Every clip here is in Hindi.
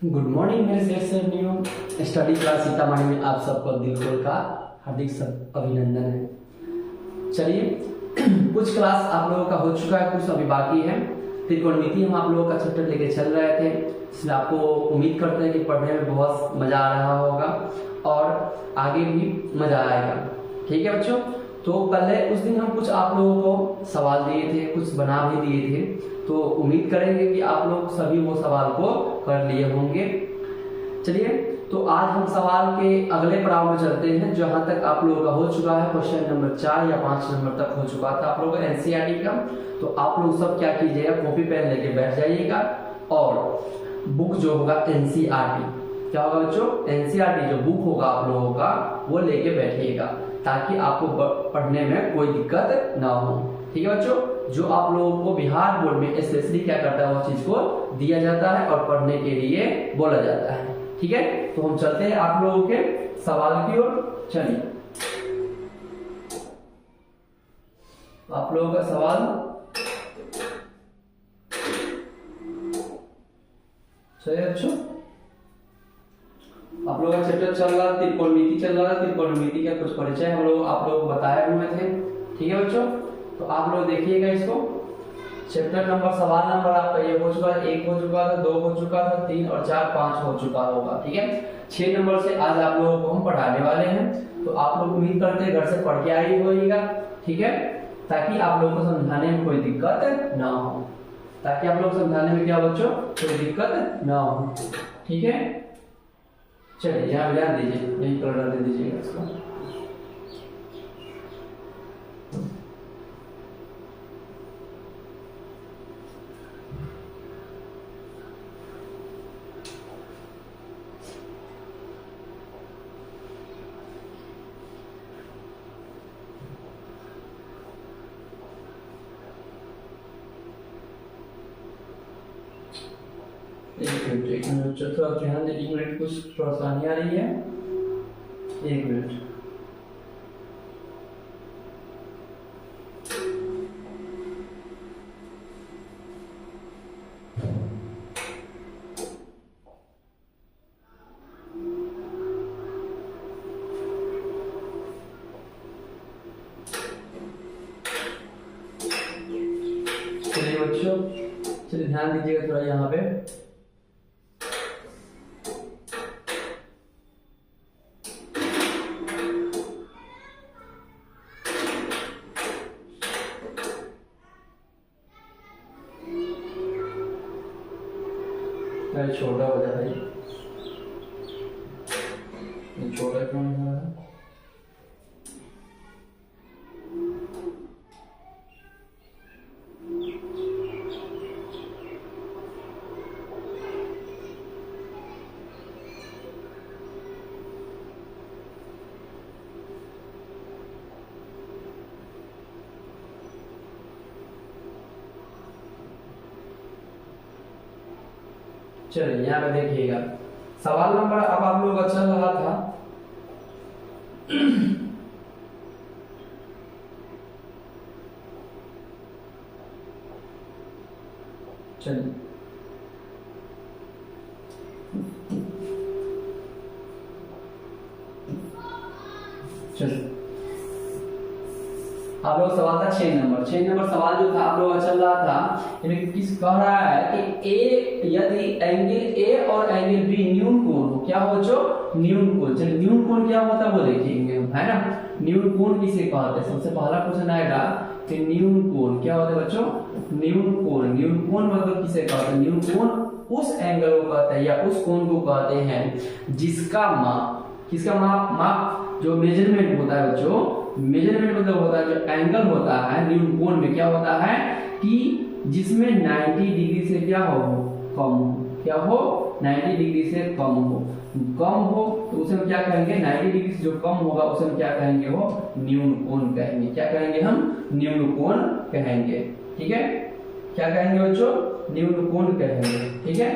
गुड मॉर्निंग मेरे शेर से न्यू स्टडी क्लास सीतामढ़ी में आप सबको दिल खोल का हार्दिक सब अभिनंदन है। चलिए कुछ क्लास आप लोगों का हो चुका है, कुछ अभी बाकी है। त्रिकोणमिति हम आप लोगों का चैप्टर लेके चल रहे थे, इसलिए आपको उम्मीद करते हैं कि पढ़ने में बहुत मजा आ रहा होगा और आगे भी मजा आएगा। ठीक है बच्चों, तो पहले उस दिन हम कुछ आप लोगों को सवाल दिए थे, कुछ बना भी दिए थे, तो उम्मीद करेंगे कि आप लोग सभी वो सवाल को कर लिए होंगे। चलिए तो आज हम सवाल के अगले पड़ाव में चलते हैं, जहां तक आप लोगों का हो चुका है क्वेश्चन नंबर 4 या 5 नंबर तक हो चुका था आप लोगों का एनसीईआरटी का। तो आप लोग सब क्या कीजिएगा, कॉपी पेन लेके बैठ जाइएगा और बुक जो होगा एनसीईआरटी, क्या होगा बच्चों, एनसीईआरटी जो बुक होगा आप लोगों का वो लेके बैठिएगा, ताकि आपको पढ़ने में कोई दिक्कत ना हो। ठीक है बच्चों, जो आप लोगों को बिहार बोर्ड में स्पेशली क्या करता है, वो चीज को दिया जाता है और पढ़ने के लिए बोला जाता है। ठीक है, तो हम चलते हैं आप लोगों के सवाल की ओर। चलिए आप लोगों का सवाल, चलिए बच्चों आप लोगों का चैप्टर चल रहा है, त्रिकोणमिति चल रहा है। त्रिकोणमिति का कुछ परिचय हम लोग आप लोगों को बताए हुए थे। ठीक है बच्चों, तो आप लोग देखिएगा इसको। चैप्टर नंबर, सवाल नंबर आपका ये हो चुका है, 1 हो चुका था, 2 हो चुका था, 3 और 4 5 हो चुका होगा। ठीक है, 6 नंबर से आज आप लोगों को हम पढ़ाने वाले हैं। तो आप लोग उम्मीद करते हैं घर से पढ़ के आई होइएगा। ठीक है, ताकि आप लोगों को समझाने में कोई दिक्कत ना हो, ताकि आप लोग समझाने में क्या बच्चों कोई दिक्कत ना हो। ठीक है, चलिए यहाँ ध्यान दीजिए, यही कलर दे दीजिएगा इसको। एक मिनट थोड़ा ध्यान दे, 1 मिनट, कुछ परेशानी आ रही है, 1 मिनट। चलिए बच्चों, चलिए ध्यान दीजिएगा थोड़ा यहाँ पे। छोटा हो जाता है, छोटा क्यों हो रहा है? चलिए यहाँ पे देखिएगा, सवाल नंबर अब आप लोग अच्छा लगा था। चलिए चलिए आप लोग सवाल था 6 नंबर। 6 नंबर सवाल जो था आप लोग चल रहा था, यानी किस कह रहा है कि ए, यदि एंगल ए और एंगल बी न्यून कोण हो, क्या हो जो न्यून कोण। चलिए न्यून कोण क्या होता है वो देखेंगे हम, है ना। न्यून कोण किसे कहते हैं, सबसे पहला क्वेश्चन आएगा कि न्यून कोण क्या होता है बच्चों, न्यून कोण। न्यून कोण मतलब किसे कहते हैं, न्यून कोण उस एंगल को कहते हैं या उस कोण को कहते हैं जिसका माप, किसका माप, माप जो मेजरमेंट होता है बच्चों, मेजरमेंट मतलब होता है जो एंगल होता है न्यून कोण में, क्या होता है कि जिसमें 90 डिग्री से क्या हो, कम हो, क्या हो 90 डिग्री से कम हो, कम हो तो उसे हम क्या कहेंगे, 90 डिग्री से जो कम होगा उसे हम क्या कहेंगे, वो न्यून कोण कहेंगे। क्या कहेंगे हम, न्यून कोण कहेंगे। ठीक है, क्या कहेंगे बच्चों, न्यून कोण कहेंगे। ठीक है,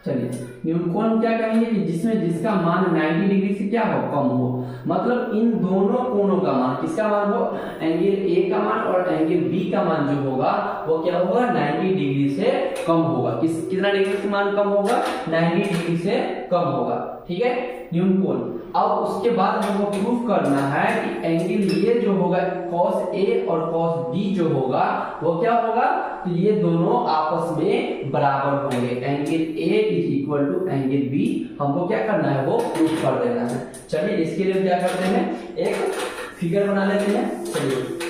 चलिए न्यून कोण क्या कहेंगे कि जिसमें जिसका मान 90 डिग्री से क्या हो, कम हो। मतलब इन दोनों कोणों का मान, किसका मान हो, एंगल ए का मान और एंगल बी का मान जो होगा वो क्या होगा, 90 डिग्री से कम होगा। कितना डिग्री से मान कम होगा, 90 डिग्री से कम होगा। ठीक है, न्यून कोण। अब उसके बाद हमको प्रूफ करना है कि एंगल ये जो होगा cos A और cos B जो होगा वो क्या होगा, तो ये दोनों आपस में बराबर होंगे। Angle A is equal to angle B हमको क्या करना है, वो प्रूफ कर देना है। चलिए इसके लिए क्या करते हैं, एक फिगर बना लेते हैं। चलिए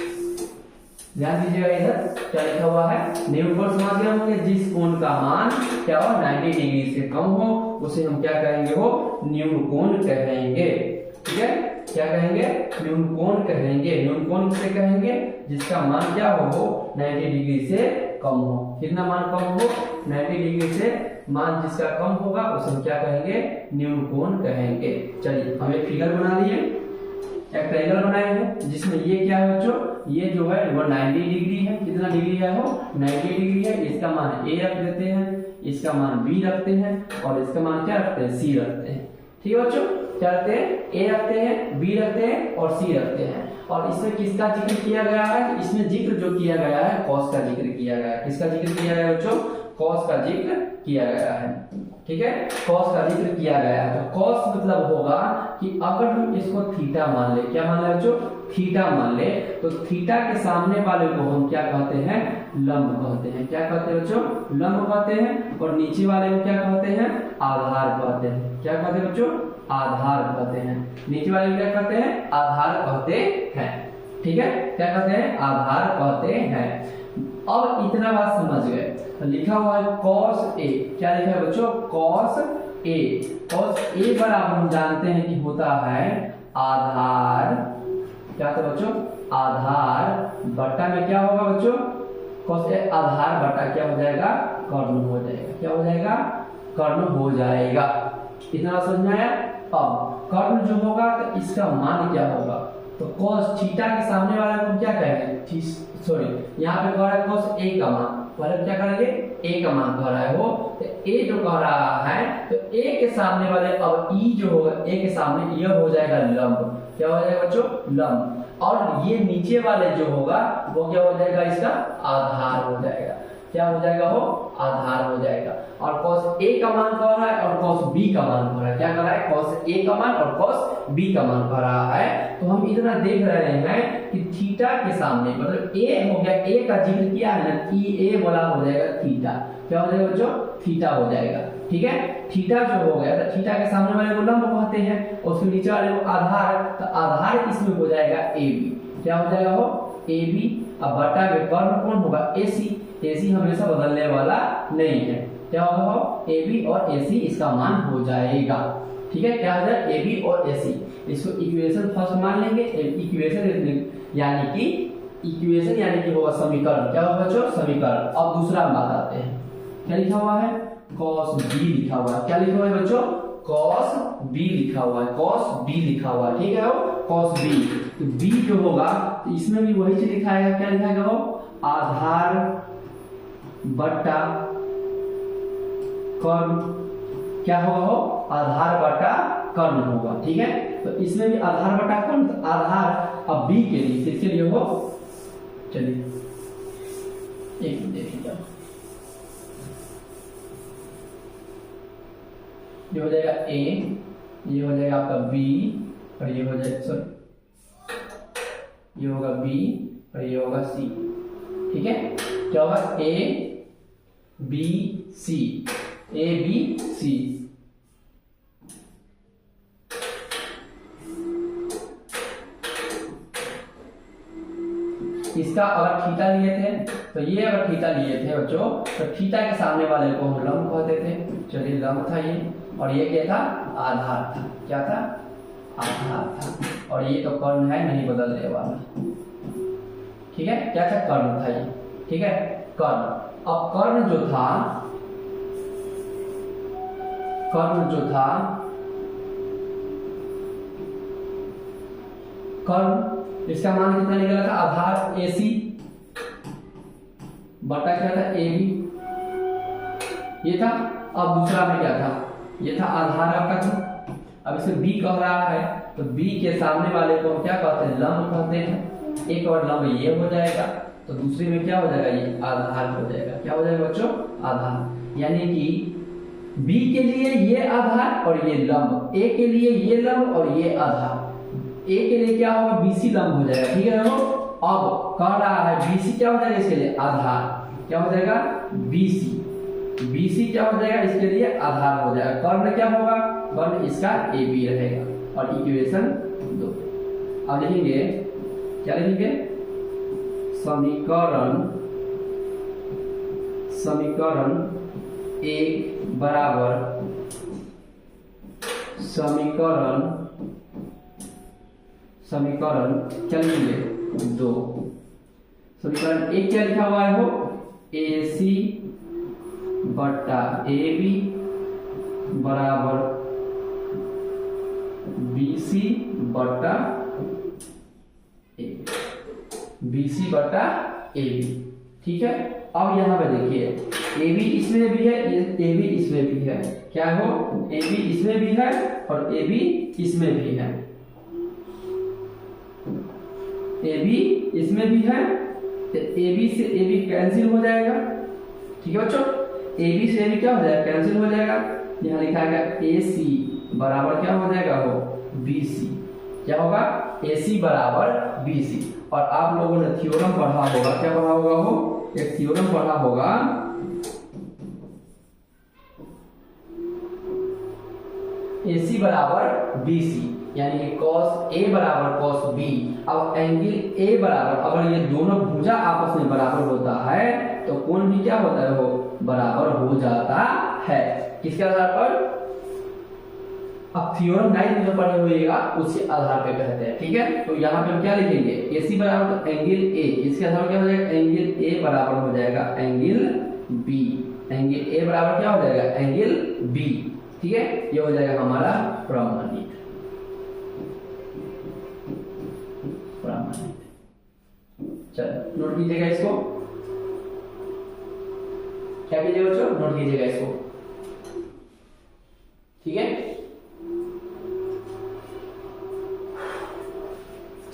ध्यान दीजिएगा, इधर क्या लिखा हुआ है, न्यून कोण समझ गए होंगे, जिस कोण का मान क्या हो 90 डिग्री से कम हो उसे हम क्या कहेंगे, वो न्यून कोण कहेंगे। ठीक है, क्या कहेंगे, न्यून कोण कहेंगे। न्यून कोण किसे कहेंगे, जिसका मान क्या हो 90 डिग्री से कम हो। कितना मान कम हो, 90 डिग्री से मान जिसका कम होगा उसे हम क्या कहेंगे, न्यून कोण कहेंगे। चलिए हम एक फिगर बना लिए, एक ट्रायंगल बनाए हैं जिसमें ये क्या है बच्चों, ये जो है वो 90 डिग्री है। कितना डिग्री है वो, 90 डिग्री है। इसका मान ए रख देते हैं, इसका मान बी रखते हैं और इसका मान क्या रखते हैं, सी रखते हैं। ठीक है बच्चों, क्या रखते हैं, ए रखते हैं, बी रखते हैं और सी रखते हैं। और इसमें किसका जिक्र किया गया है, इसमें जिक्र जो किया गया है कॉस का जिक्र किया गया है। किसका जिक्र किया गया है बच्चों, कॉस का जिक्र किया गया है। ठीक है, कॉस का जिक्र किया गया है। तो कॉस मतलब होगा कि अगर हम इसको थीटा मान ले, क्या मान ले बच्चों, थीटा मान ले, तो थीटा के सामने वाले को हम क्या कहते हैं, लंब कहते हैं। क्या कहते हैं बच्चों, लंब कहते हैं। और नीचे वाले को क्या कहते हैं, आधार कहते हैं। क्या कहते हैं बच्चों, आधार कहते हैं। नीचे वाले को क्या कहते हैं, आधार कहते हैं। ठीक है, क्या कहते हैं, आधार कहते हैं। अब इतना बात समझ गए, तो लिखा हुआ है cos A, क्या लिखा है बच्चों, cos A। cos A बराबर हम जानते हैं कि होता है आधार, क्या होता है बच्चों, आधार बट्टा में क्या होगा बच्चों, cos A आधार बट्टा क्या हो जाएगा, कर्ण हो जाएगा। क्या हो जाएगा, कर्ण हो जाएगा। इतना समझ में आया। अब कर्ण जो होगा तो इसका मान क्या होगा, तो cos थीटा के सामने वाला को क्या कहेंगे, सॉरी यहाँ पे कह रहा है cos A का मान, मतलब क्या करेंगे, A का मान कह रहा है वो, तो A जो कह रहा है तो A के सामने वाले, अब E जो होगा A के सामने यह हो जाएगा लंब। क्या हो जाएगा बच्चों, लंब। और ये नीचे वाले जो होगा वो क्या हो जाएगा, इसका आधार हो जाएगा। क्या हो जाएगा, वो आधार हो जाएगा। और cos A का मान कह रहा है और cos B का मान कह रहा है। क्या कर रहा है, cos A का मान और cos B का मान कह रहा है। तो हम इतना देख रहे हैं कि थीटा के सामने, मतलब A हो गया, A का जिक्र किया है ना, कि A बोला हो जाएगा थीटा। क्या हो जाएगा बच्चों, थीटा हो जाएगा। ठीक है, थीटा जो हो गया तो थीटा के सामने वाले को लंब कहते हैं और उसके नीचे वाले को आधार, तो आधार इसमें हो जाएगा AB। क्या हो जाएगा वो, AB। अब बटा में कर्ण कौन होगा, AC। AC हमेशा बदलने वाला नहीं है। क्या होगा वो, AB और AC इसका मान हो जाएगा। ठीक है, क्या हो जाएगा, AB और AC। इसको इक्वेशन फर्स्ट मान लेंगे। इक्वेशन यानी कि होगा समीकरण। क्या होगा बच्चों, समीकरण। अब दूसरा हम बात आते हैं, क्या लिखा हुआ है, cos B लिखा हुआ है। क्या लिखा हुआ है बच्चों, cos B लिखा हुआ है, cos B लिखा हुआ है। ठीक है, वो cos B। तो B जो होगा तो इसमें भी वही चीज लिखाएगा। क्या लिखाएगा वो, आधार बट्टा कर्ण। क्या होगा वो, आधार बट्टा कर्ण होगा। ठीक है, तो इसमें भी आधार बट्टा कर्ण, तो आधार अब B के लिए, किसके लिए हो, चलिए एक मिनट देखिए, ये हो जाएगा A, ये हो जाएगा आपका B और ये हो जाएगा, सॉरी ये होगा B और ये होगा C। ठीक है, क्या होगा, A B C, A B C। इसका अगर थीटा लिए थे तो ये, अगर थीटा लिए थे बच्चों तो थीटा के सामने वाले को हम लंब कहते थे। चलिए लंब था ये, और ये क्या था, आधार था। क्या था, आधार था। और ये तो कर्ण है, नहीं बदलने वाला। ठीक है, क्या था, कर्ण था ये। ठीक है, कर्ण। अब कर्ण जो था, कर्ण इसका मान कितना निकला था, आधार AC बटा क्या था, AB। ये था। अब दूसरा में क्या था, ये था आधार आपका था। अब इसे बी कह रहा है तो बी के सामने वाले को हम क्या कहते हैं, लंब कहते हैं। एक और लंब ये हो जाएगा तो दूसरे में क्या हो जाएगा, ये आधार हो जाएगा। क्या हो जाएगा बच्चों, आधार। यानी कि बी के लिए ये आधार और ये लंब, ए के लिए ये लंब और ये आधार। ए के लिए क्या होगा, बीसी लंब हो जाएगा। ठीक है ना। अब कह रहा है बीसी क्या हो जाएगा, इसके लिए आधार क्या हो जाएगा, बीसी। बीसी क्या हो जाएगा, इसके लिए आधार हो जाएगा। कर्ण क्या होगा, कर्ण इसका ए बी रहेगा। और इक्वेशन 2 अब लिखेंगे, क्या लिखेंगे, समीकरण 1 बराबर समीकरण क्या लिखेंगे, 2। समीकरण 1 क्या लिखा हुआ है, वो AC बट्टा AB बराबर BC बट्टा BC बट्टा AB। ठीक है। अब यहाँ पे देखिए AB इसमें भी है, AB इसमें भी है। क्या हो, AB इसमें भी है और AB इसमें भी है। AB इसमें भी है तो AB से AB कैंसिल हो जाएगा। ठीक है बच्चों, AB से AB क्या हो जाएगा, कैंसिल हो जाएगा। यहाँ लिखा है AC बराबर क्या हो जाएगा, हो BC। क्या होगा, AC बराबर BC। और आप लोगों ने थ्योरम पढ़ा होगा, क्या पढ़ा होगा, हो एक थ्योरम पढ़ा होगा, AC बराबर BC, यानी कि cos A बराबर cos B। अब एंगल A बराबर, अगर ये दोनों भुजा आपस में बराबर होता है तो कोण भी क्या होता है, वो बराबर हो जाता है। किसके आधार पर, अब थ्योरम 9 जो पढ़े हुएगा उसके आधार पे कहते हैं। ठीक है। तो यहाँ पे हम क्या लिखेंगे, AC बराबर तो एंगल A, इसके आधार क्या हो जाएगा, एंगल A बराबर हो जाएगा एंगल B। एंगल A बराबर क्या हो जाएगा, एंगल B। ठीक है, ये हो जाएगा हमारा प्रमाणित। चलो नोट कीजिएगा इसको, क्या कीजिएगा बच्चों, नोट कीजिएगा इसको। ठीक है,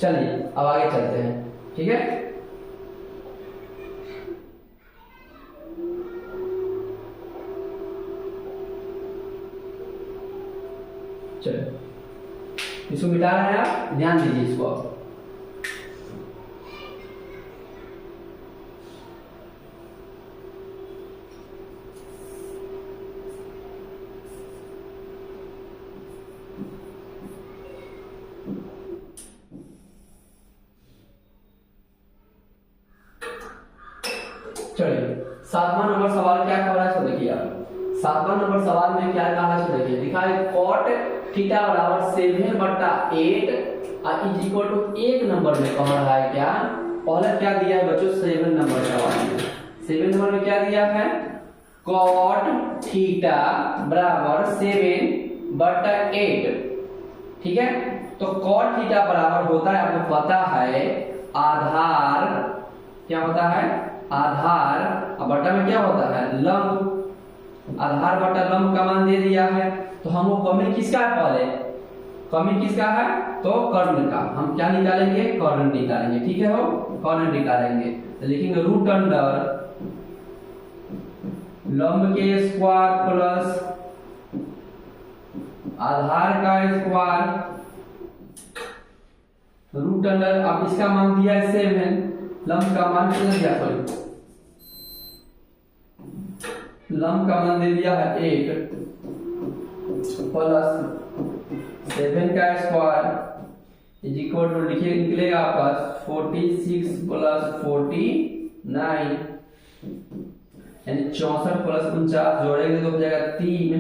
चलिए अब आगे चलते हैं। ठीक है, चलो इसको मिटा रहे हैं आप, ध्यान दीजिए इसको। अब चलिए 7वां नंबर सवाल क्या कह रहा है, देखिए आप 7वां नंबर सवाल में क्या कहा है, देखिए लिखा है cot थीटा बराबर 7/8 इज इक्वल टू 1 नंबर में कह रहा है। क्या पहले क्या दिया है बच्चों, 7 नंबर सवाल में 7 नंबर में क्या दिया है, cot थीटा बराबर 7/8। ठीक है, तो cot थीटा बराबर होता है, आपको पता है आधार, क्या होता है आधार, और बटा में क्या होता है लंब। आधार बटा लंब का मान दे दिया है, तो हमको कमी किसका है, पहले कमी किसका है, तो कर्ण का। हम क्या निकालेंगे, कर्ण निकालेंगे। ठीक है, हो कर्ण निकालेंगे तो लिखेंगे रूट अंडर लंब के स्क्वायर प्लस आधार का स्क्वायर रूट अंडर। अब इसका मान दिया है 7, लंब का मान कितना दिया, सॉरी लंब का मान दे दिया है 8 प्लस 7 का स्क्वायर इज इक्वल टू, लिखिए निकलेगा आपका 46 प्लस 49, यानी 64 प्लस 49 जोड़ेंगे तो हो जाएगा 3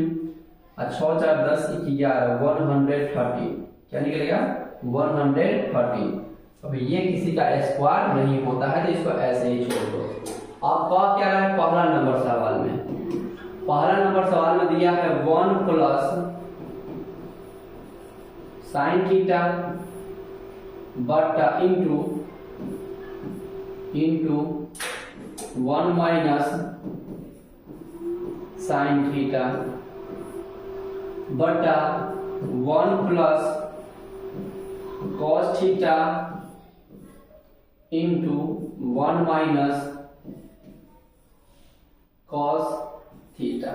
और 6 4 10 11 130। क्या निकलेगा 130। अब ये किसी का स्क्वायर नहीं होता है तो इसको ऐसे ही छोड़ दो। अब क्या रहा है, पहला नंबर सवाल में, पहला नंबर सवाल में दिया है 1 प्लस साइन थीटा बटा इंटू 1 माइनस साइन थीटा बटा 1 plus cos theta into 1 minus cos theta.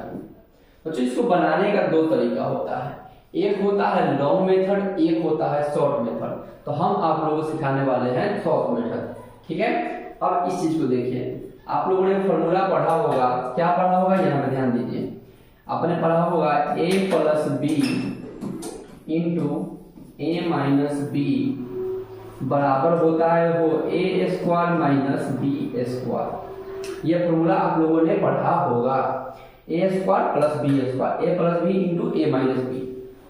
बच्चों इसको बनाने का दो तरीका होता है, एक होता है लॉन्ग मेथड, एक होता है शॉर्ट मेथड। तो हम आप लोगों को सिखाने वाले हैं शॉर्ट मेथड, ठीक है। अब इस चीज को देखिए, आप लोगों ने फॉर्मूला पढ़ा होगा, क्या पढ़ा होगा यहाँ पे ध्यान दीजिए। आपने पढ़ा होगा a plus B into A minus B बराबर होता है वो A square minus B square. ये फॉर्मूला आप लोगों ने पढ़ा होगा, A square plus B square, A plus B into A minus B.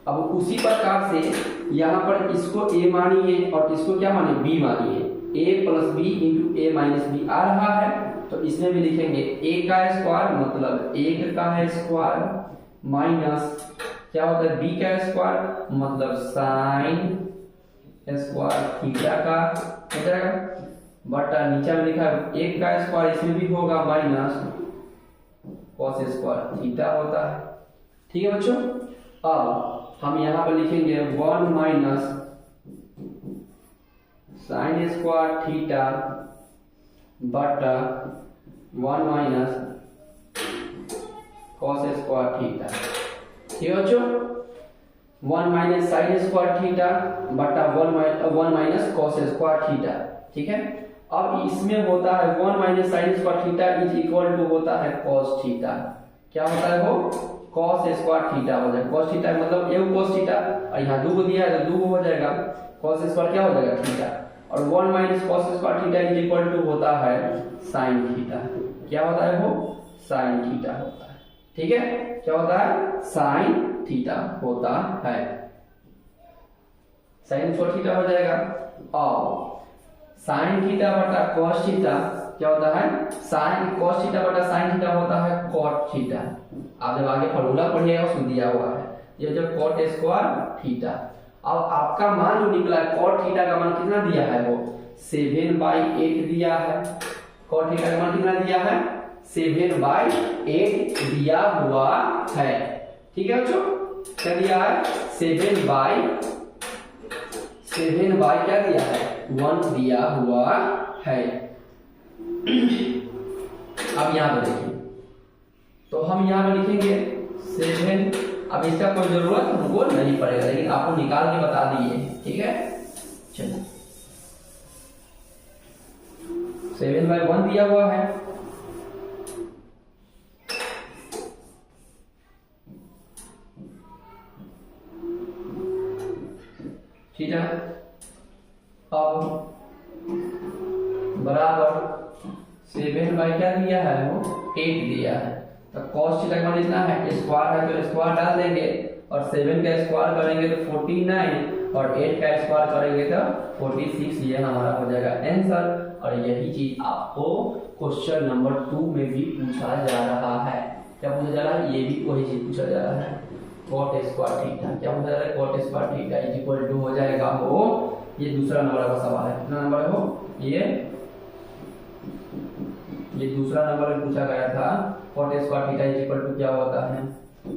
अब उसी प्रकार से यहाँ पर इसको a मानिए और इसको क्या मानिए b मानिए, a plus B into A minus B आ रहा है। तो इसमें भी लिखेंगे a का स्क्वायर मतलब 1 का स्क्वायर माइनस क्या होता है b का स्क्वायर मतलब साइन स्क्वायर थीटा का हो जाएगा, बटा नीचे में लिखा है 1 का स्क्वायर इसमें भी होगा माइनस कॉस स्क्वायर थीटा होता है, ठीक है बच्चों। अब हम यहाँ पर लिखेंगे 1 माइनस साइन स्क्वायर थीटा बटा 1 माइनस कॉस स्क्वायर थीटा, ठीक है बच्चों। 1 माइनस साइन स्क्वायर थीटा बटा 1 माइनस कॉस स्क्वायर थीटा, ठीक है। अब इसमें होता है 1 minus sine square theta is equal to होता है कॉस थीटा। क्या होता है वो कॉस स्क्वायर थीटा हो जाएगा, कॉस थीटा मतलब एक कॉस थीटा और यहाँ 2 को दिया है तो 2 हो जाएगा, कॉस स्क्वायर क्या हो जाएगा थीटा, और 1 minus cos square theta is equal to होता है साइन थीटा। क्या होता है वो साइन थीटा होता है, ठीक है। क्या होता है साइन थीटा होता है, साइन स्क्वायर थीटा हो जाएगा। और साइन थीटा बटा कॉस थीटा क्या होता है, साइन कॉस थीटा बटा साइन थीटा होता है कॉट थीटा। आप जब आगे फॉर्मूला पढ़िएगा उसमें दिया हुआ है ये जो कॉट स्क्वायर थीटा। अब आपका मान जो निकला है कॉट थीटा का मान कितना दिया है वो 7/8 दिया है। कॉट थीटा का मान कितना दिया है 7/8 दिया हुआ है, ठीक है बच्चों। क्या दिया है 7 बाई क्या दिया है 1 दिया हुआ है। अब यहाँ पर देखिए, तो हम यहाँ पर लिखेंगे 7। अब इसका कोई जरूरत हमको नहीं पड़ेगा, लेकिन आपको निकाल के बता दिए, ठीक है। चलिए 7/1 दिया हुआ है, ठीक है। अब बराबर 7 क्या दिया है वो 8 दिया है। तो cos थीटा का मान इतना है, स्क्वायर है तो स्क्वायर डाल देंगे और 7 का स्क्वायर करेंगे तो 49 और 8 का स्क्वायर करेंगे तो 46। ये हमारा हो जाएगा आंसर। और यही चीज आपको क्वेश्चन नंबर 2 में भी पूछा जा रहा है। क्या पूछा जा रहा है, ये भी वही चीज पूछा जा रहा है cot स्क्वायर थीटा। क्या पूछा जा रहा है cot square theta is equal to हो जाएगा वो, ये दूसरा नंबर का सवाल है। कितना नंबर है वो, ये दूसरा नंबर में पूछा गया था cot square theta is equal to क्या होता है।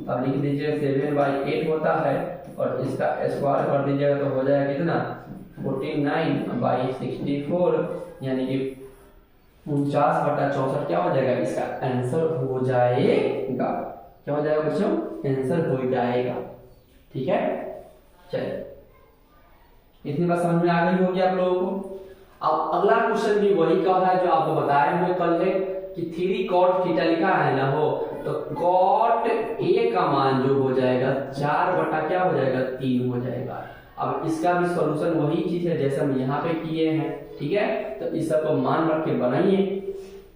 अब लिख दीजिए 7/8 होता है और इसका स्क्वायर कर दीजिएगा तो हो जाएगा कितना 49/64 यानी कि 49/64 क्या हो जाएगा, इसका आंसर हो जाएगा। क्या हो जाएगा बच्चों, आंसर हो जाएगा, ठीक है। चलिए इतनी बात समझ में आ गई होगी आप लोगों को। अब अगला क्वेश्चन भी वही का है जो आपको बताए हुए कल है कि 3 cot थीटा लिखा है ना हो, तो cot a का मान जो हो जाएगा 4 क्या हो जाएगा 3 हो जाएगा। अब इसका भी सॉल्यूशन वही चीज है जैसे हम यहाँ पे किए हैं, ठीक है। तो इस सब को मान रख के बनाइए।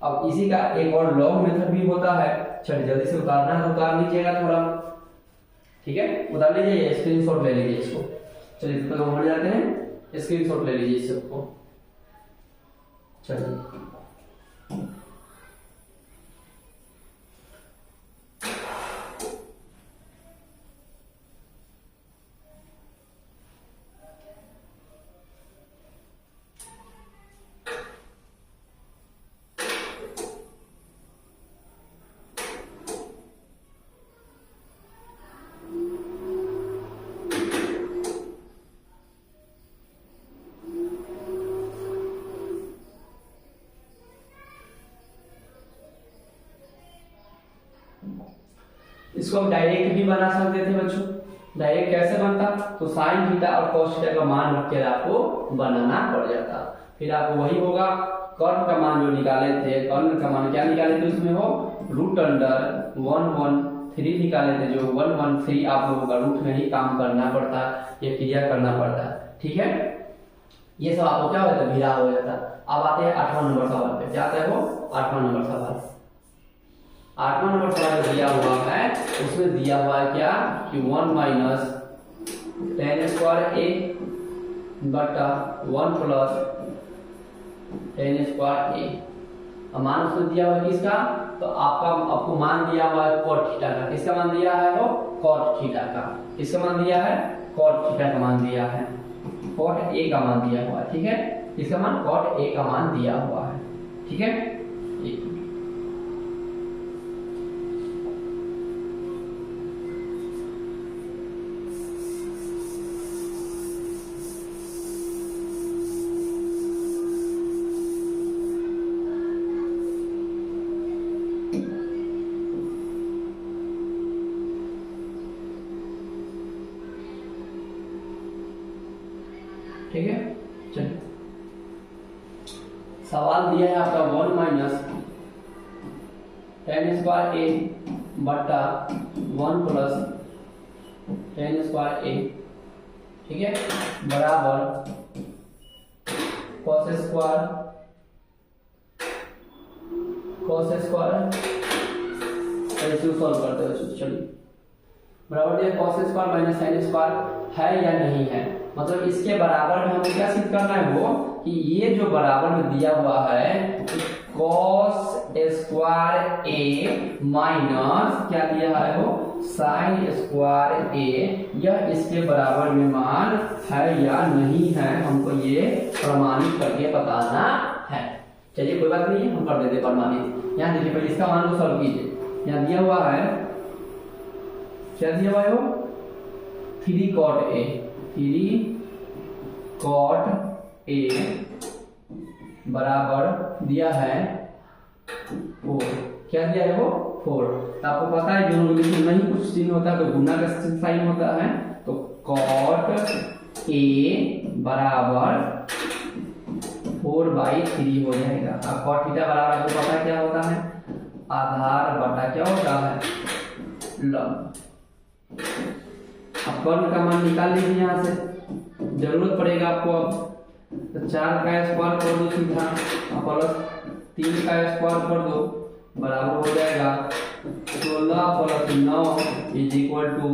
अब इसी का एक और लॉन्ग मेथड भी होता है। चलिए जल्दी से उतारना है तो उतार लीजिएगा थोड़ा, ठीक है। उतार लीजिए, स्क्रीनशॉट ले लीजिए इसको। चलिए तब तक हम बढ़ जाते हैं, स्क्रीनशॉट ले लीजिए इस सबको। चलिए इसको हम डायरेक्ट भी बना सकते थे बच्चों। डायरेक्ट कैसे बनता? तो साइन थीटा और कॉस थीटा का मान रख के आपको बनाना पड़ जाता। फिर आपको वही होगा, कर्ण का मान जो निकाले थे, कर्ण का मान क्या निकाले थे उसमें हो रूट अंडर 113 निकाले थे, जो 113 आप लोगों का रूट में ही काम करना पड़ता, ये क्रिया करना पड़ता। ठीक है, ये सब आपको क्या हो जाता, भिड़ा हो जाता। अब आते हैं 8वां नंबर सवाल पे। क्या आता है वो 8वां नंबर सवाल। 8वां नंबर सवाल दिया हुआ है, उसमें दिया हुआ है क्या कि 1 माइनस tan स्क्वायर a बटा 1 प्लस tan स्क्वायर a। मान उसमें दिया हुआ है किसका? तो आपको मान दिया हुआ है cot थीटा का। किसका मान दिया है वो? cot थीटा का। किसका मान दिया है? cot थीटा का मान दिया है। cot a का मान दिया हुआ है। ठीक है, इसका मान cot a का मान दिया हुआ है। ठीक है, ठीक है। चलिए, सवाल दिया है आपका 1 माइनस tan स्क्वायर a बटा 1 प्लस tan स्क्वायर a। ठीक है, बराबर cos स्क्वायर ऐसे सॉल्व करते हैं। चलिए, बराबर दिया cos square minus sin square है या नहीं है, मतलब इसके बराबर में हमें क्या सिद्ध करना है वो कि ये जो बराबर में दिया हुआ है cos स्क्वायर a माइनस क्या दिया है वो sin स्क्वायर a, यह इसके बराबर में मान है या नहीं है, हमको ये प्रमाणित करके बताना है। चलिए कोई बात नहीं है, हम कर देते प्रमाणित। यहाँ देखिए, पहले इसका मान को सॉल्व कीजिए। यहाँ दिया हुआ है, क्या दिया हुआ है वो 3 cot a, 3 cot a बराबर दिया है 4। क्या दिया है वो 4। तो आपको पता है जो नहीं कुछ चिन्ह होता है तो गुना का साइन होता है, तो cot a बराबर 4/3 हो जाएगा। अब cot थीटा बराबर आपको पता क्या होता है, आधार बटा क्या होता है लंब। अब कर्ण का मान निकाल लीजिए, यहाँ से जरूरत पड़ेगा आपको। अब तो 4 का स्क्वायर कर दो सीधा, प्लस 3 का स्क्वायर कर दो, बराबर हो जाएगा 16 प्लस 9 इज इक्वल टू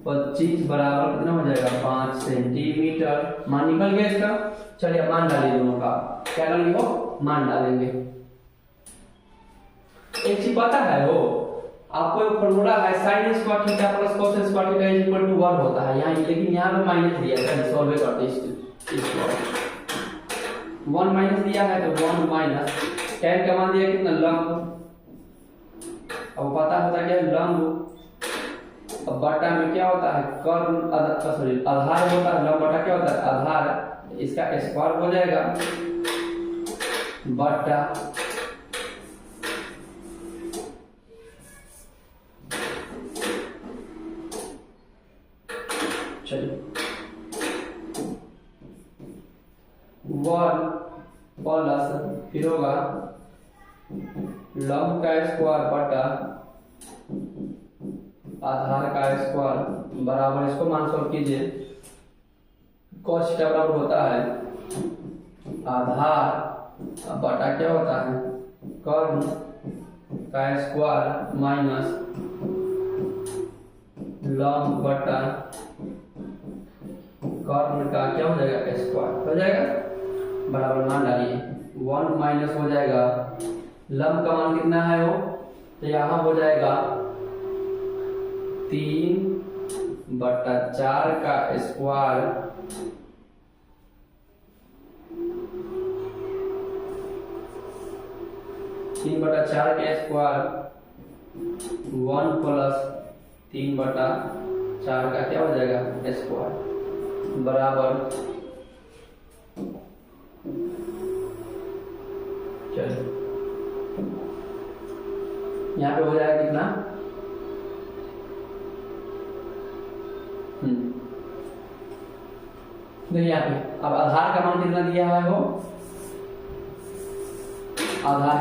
25, बराबर कितना हो जाएगा 5 सेंटीमीटर। मान निकल गया इसका। चलिए मान डालिए दोनों का। क्या डालेंगे वो मान डालेंगे। एक चीज पता है वो आपको एक फॉर्मूला है sin square theta plus cos square theta is equal to 1 होता है यहाँ, लेकिन यहाँ पे माइनस दिया है। सॉल्व करते इसको 1 माइनस दिया है तो 1 माइनस tan का मान दिया कितना लंब। अब पता होता क्या लंब, अब बटा में क्या होता है कर्ण, सॉरी आधार होता है, लंब बटा क्या होता है आधार, इसका स्क्वायर हो जाएगा बटा वन प्लस फिर होगा लंब का स्क्वायर बटा आधार का स्क्वायर बराबर, इसको मान सॉल्व कीजिए। cos थीटा बराबर होता है आधार बटा क्या होता है कर्ण का स्क्वायर माइनस लंब बटा कर्ण का क्या हो जाएगा स्क्वायर हो जाएगा, बराबर मान डालिए 1 माइनस हो जाएगा लंब का मान कितना है वो, तो यहाँ हो जाएगा 3/4 का स्क्वायर 3/4 का स्क्वायर 1 प्लस 3/4 का क्या हो जाएगा स्क्वायर बराबर, चलिए यहाँ पे हो जाएगा कितना, देखिए यहाँ पे अब आधार का मान कितना दिया हुआ है, वो आधार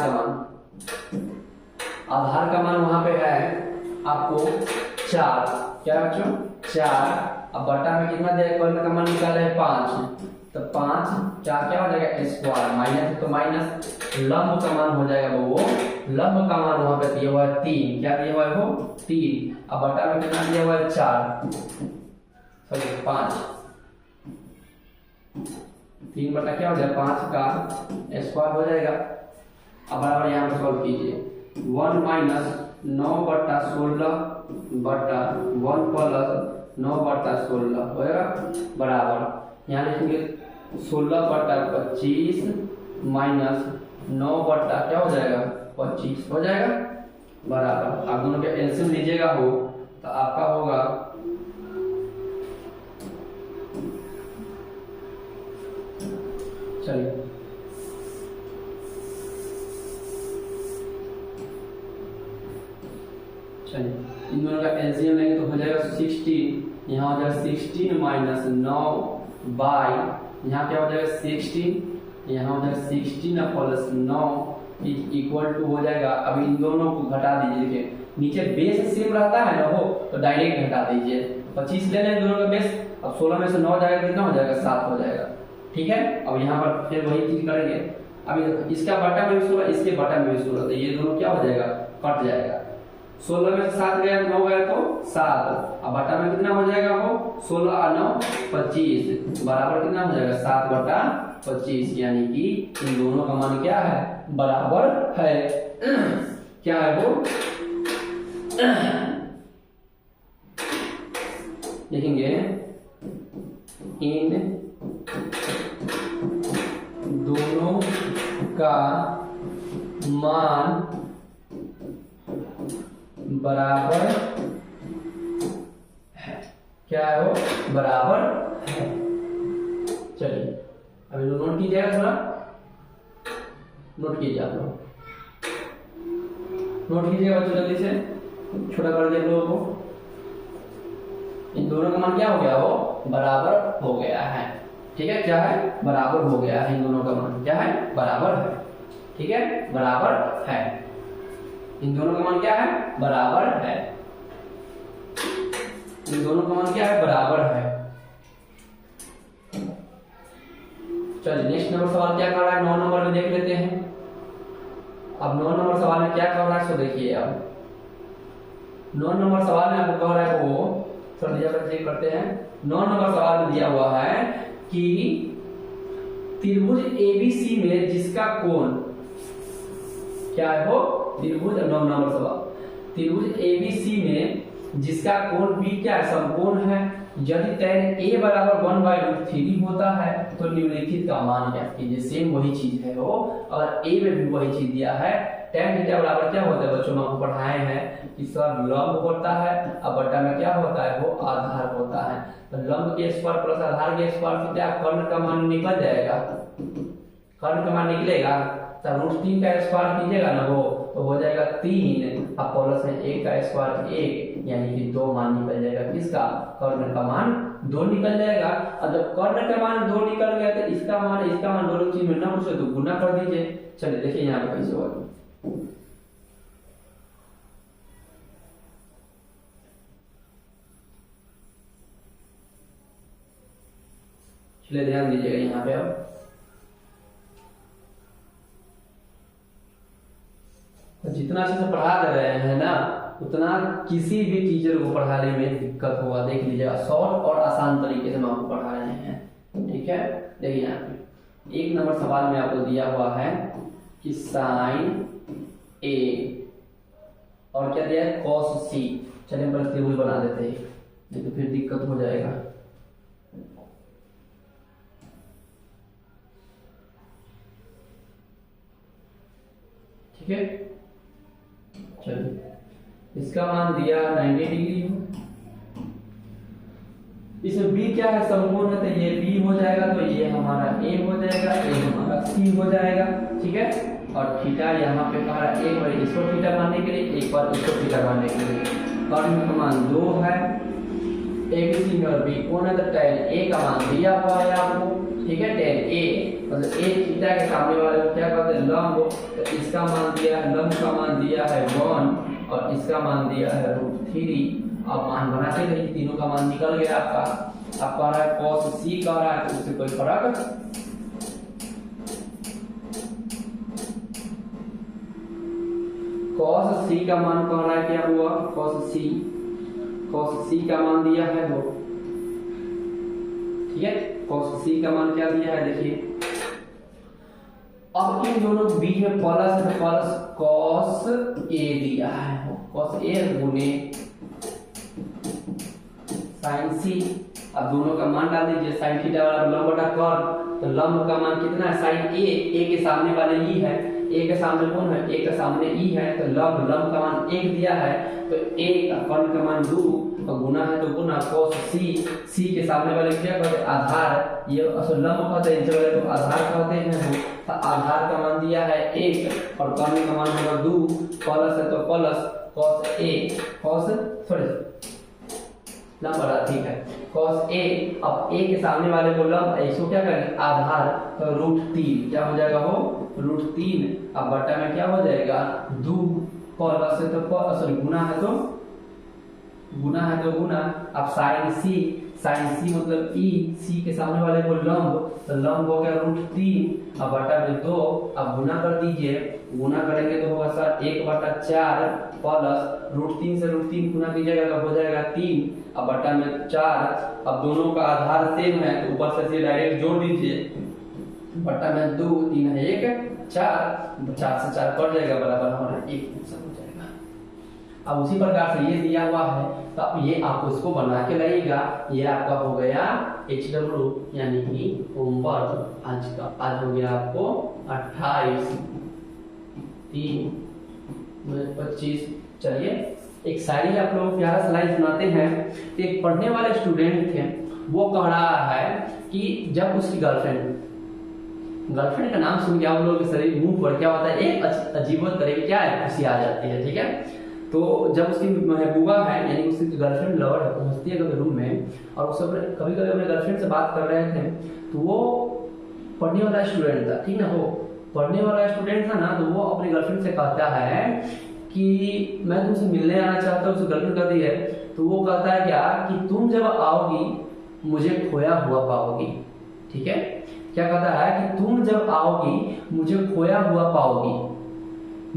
का मान वहां पे है आपको 4, क्या बच्चों 4। अब बटा में कितना दिया, कर्ण का मान निकाला है 5, तो 5 क्या क्या हो जाएगा स्क्वायर, माइनस तो माइनस, लंब का मान हो जाएगा वो लंब का मान वहां पे दिया हुआ है 3, क्या दिया हुआ है वो 3। अब बटा में कितना दिया हुआ है 4, सॉरी 5, 3 बटा क्या हो जाएगा 5 का स्क्वायर हो जाएगा। अब बराबर यहाँ पे सॉल्व कीजिए, 1 माइनस 9 बटा 16 बटा 1 प्लस 9 बटा 16 हो जाएगा बराबर, यहाँ लिखेंगे 16 बटा 25 माइनस 9 बटा क्या हो जाएगा 25 हो जाएगा बराबर। आप दोनों के एलसीएम लीजिएगा हो तो आपका होगा चलिए इन दोनों का एलसीएम लेंगे तो हो जाएगा 16, यहाँ हो जाएगा 16 माइनस 9 बाई, यहाँ क्या हो जाएगा 16, यहाँ हो जाएगा 16 प्लस 9 इक्वल टू हो जाएगा। अब इन दोनों को घटा दीजिए, देखिए नीचे बेस सेम रहता है ना हो तो डायरेक्ट घटा दीजिए, 25 ले लें दोनों का बेस, अब 16 में से 9 जाएगा कितना हो जाएगा 7 हो जाएगा, ठीक है। अब यहाँ पर फिर वही चीज करेंगे, अब इसका बटा में भी 16 इसके बटा में भी 16, तो ये दोनों क्या हो जाएगा कट जाएगा, 16 में से 7 गया 9 गया तो 7, अब बटा में कितना हो जाएगा वो 16 और 9 25 बराबर कितना हो जाएगा 7 बटा 25, यानी कि इन दोनों का मान क्या है बराबर है, क्या है वो लिखेंगे इन दोनों का मान बराबर है, क्या है वो बराबर है। चलिए अभी नोट कीजिएगा, थोड़ा नोट कीजिए, आप लोग नोट कीजिएगा बच्चों जल्दी से, छोटा कर दिए लोगों को। इन दोनों का मान क्या हो गया वो बराबर हो गया है, ठीक है, क्या है बराबर हो गया है, इन दोनों का मान क्या है बराबर है, ठीक है बराबर है, इन दोनों का मान क्या है बराबर है, इन दोनों का मान क्या है बराबर है। चलिए नेक्स्ट नंबर सवाल क्या कर रहा है, 9 नंबर में देख लेते हैं। अब 9 नंबर सवाल में क्या कर रहा है सो देखिए, अब 9 नंबर सवाल में आपको कह रहा है वो चेक करते हैं। 9 नंबर सवाल में दिया हुआ है कि त्रिभुज एबीसी में जिसका कोण क्या है वो त्रिभुज, 9 नंबर सवाल, त्रिभुज एबीसी में जिसका कोण बी क्या है समकोण है, यदि tan a बराबर 1/√3 होता है तो निम्नलिखित का मान ज्ञात कीजिए। सेम वही चीज है वो, अगर a में भी वही चीज दिया है, tan थीटा बराबर क्या होता है बच्चों, आपको पढ़ाए हैं कि सर लंब होता है, अब बटा में क्या होता है वो आधार होता है, तो लंब के स्क्वायर प्लस आधार के स्क्वायर से क्या कर्ण का मान निकल जाएगा, कर्ण का मान निकलेगा, तो √3 का स्क्वायर कीजिएगा ना वो तो हो जाएगा 3, अब प्लस में 1 का स्क्वायर 1, यानी कि 2 मान निकल जाएगा, किसका कर्ण का मान 2 निकल जाएगा। और जब कर्ण का मान 2 निकल गया तो इसका मान दोनों चीज में ना पूछे तो गुना कर दीजिए। चलिए देखिए यहाँ पे कैसे होगा, चलिए ध्यान दीजिएगा यहाँ पे, अब जितना अच्छे से पढ़ा दे रहे हैं ना उतना किसी भी टीचर को पढ़ाने में दिक्कत होगा, देख लीजिएगा शॉर्ट और आसान तरीके से हम आपको पढ़ा रहे हैं, ठीक है। देखिए यहाँ पे 1 नंबर सवाल में आपको दिया हुआ है कि साइन ए और क्या दिया है कॉस सी। चलिए हम त्रिभुज बना देते हैं, नहीं तो फिर दिक्कत हो जाएगा। ठीक है, चलिए इसका मान दिया 90 डिग्री, इसमें बी क्या है समकोण है, तो ये बी हो जाएगा, तो ये हमारा ए हो जाएगा, ये हमारा सी हो जाएगा, ठीक है। और थीटा यहाँ पे कह रहा है एक बार इसको थीटा मानने के लिए, एक बार इसको थीटा मानने के लिए। कर्ण का मान 2 है, ABC में और बी कौन है, तो tan A का मान दिया हुआ है आपको, ठीक है। tan A मतलब A थीटा के सामने वाले को क्या कहते हैं, लंब, तो इसका मान दिया है, लंब का मान दिया है 1 और इसका मान दिया है √3। अब मान बनाते रहिए, तीनों का मान निकल गया आपका। अब कह रहा है cos C कह रहा है, तो उससे कोई फर्क cos C का मान कह रहा है क्या हुआ, cos C का मान दिया है वो, ठीक है। cos C का मान क्या दिया है देखिए। अब इन दोनों के बीच में प्लस है, प्लस cos A दिया है, cos A गुने sin C। अब दोनों का मान डाल दीजिए, sin थीटा वाला लंब बटा कर्ण, तो लंब का मान कितना है, sin A के सामने वाले ई है, ए के सामने कौन है, ए के सामने ई है, तो लंब का मान 1 दिया है, तो ए का कर्ण का मान 2 और गुना है तो गुना cos C के सामने वाले क्या कहते हैं, आधार, ये असल लंब कहते हैं, जब तो आधार कहते हैं, तो आधार का मान दिया है 1 और कर्ण का मान होगा 2, प्लस है तो प्लस cos लंब बड़ा, ठीक है, cos A। अब A के सामने वाले को लंब, इसको क्या करेंगे आधार, तो √3 क्या हो जाएगा वो √3। अब बटा में क्या हो जाएगा 2, प्लस है तो सॉरी गुना है तो गुना। अब sin C मतलब E, C के सामने वाले को लंब, तो लंब हो गया √3, अब बटा में 2, अब गुना कर दीजिए, गुना करेंगे तो होगा सर 1/4 प्लस √3 से √3 गुना कीजिएगा तो हो जाएगा 3, अब बटा में 4। अब दोनों का आधार सेम है तो ऊपर से डायरेक्ट जोड़ दीजिए, बटा में 2, 3 है 1, 4, 4 से 4 कट जाएगा, बराबर हमारा 1 हो जाएगा। अब उसी प्रकार से ये दिया हुआ है, तो अब ये आपको इसको बना के लाइएगा। ये आपका हो गया HW यानी कि होमवर्क आज हो गया आपको 28 3 25। चलिए एक शायरी आप लोग प्यारा स्लाइड सुनाते हैं। एक पढ़ने वाले स्टूडेंट थे, वो कह रहा है कि जब उसकी गर्लफ्रेंड का नाम सुन के आप लोगों के शरीर मुंह पर क्या होता है, एक अजीब तरह की क्या है खुशी आ जाती है, ठीक है। तो जब उसकी महबूबा है यानी उसकी गर्लफ्रेंड लवर है, पहुंचती है कभी रूम में और उससे कभी कभी अपने गर्लफ्रेंड से बात कर रहे थे, तो वो पढ़ने वाला स्टूडेंट था, ठीक ना, वो पढ़ने वाला स्टूडेंट था ना, तो वो अपनी गर्लफ्रेंड से कहता है कि मैं तुमसे मिलने आना चाहता हूँ। उसकी गर्लफ्रेंड कहती है, तो वो कहता है क्या कि तुम जब आओगी मुझे खोया हुआ पाओगी, ठीक है। क्या कहता है कि तुम जब आओगी मुझे खोया हुआ पाओगी,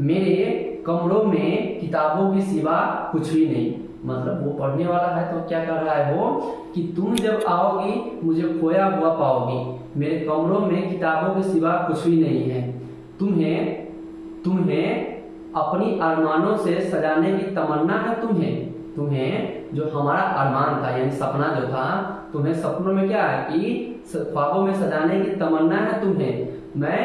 मेरे कमरों में किताबों के सिवा कुछ भी नहीं। मतलब वो पढ़ने वाला है तो क्या कर रहा है वो कि तुम जब आओगी मुझे खोया हुआ पाओगी, मेरे कमरों में किताबों के सिवा कुछ भी नहीं है। तुम्हें अपनी अरमानों से सजाने की तमन्ना है, तुम्हें जो हमारा अरमान था यानी सपना जो था, तुम्हें सपनों में क्या है कि ख्वाबों में सजाने की तमन्ना है तुम्हें, मैं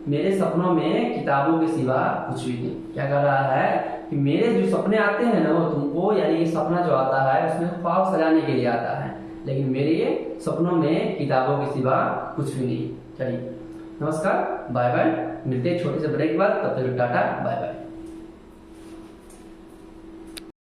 मेरे सपनों में किताबों के सिवा कुछ भी नहीं। क्या कर रहा है कि मेरे जो सपने आते हैं ना वो तुमको यानी सपना जो आता है उसमें ख्वाब सजाने के लिए आता है, लेकिन मेरे सपनों में किताबों के सिवा कुछ भी नहीं। चलिए नमस्कार, बाय बाय, मिलते हैं छोटे से ब्रेक बाद, तब तक टाटा बाय बाय।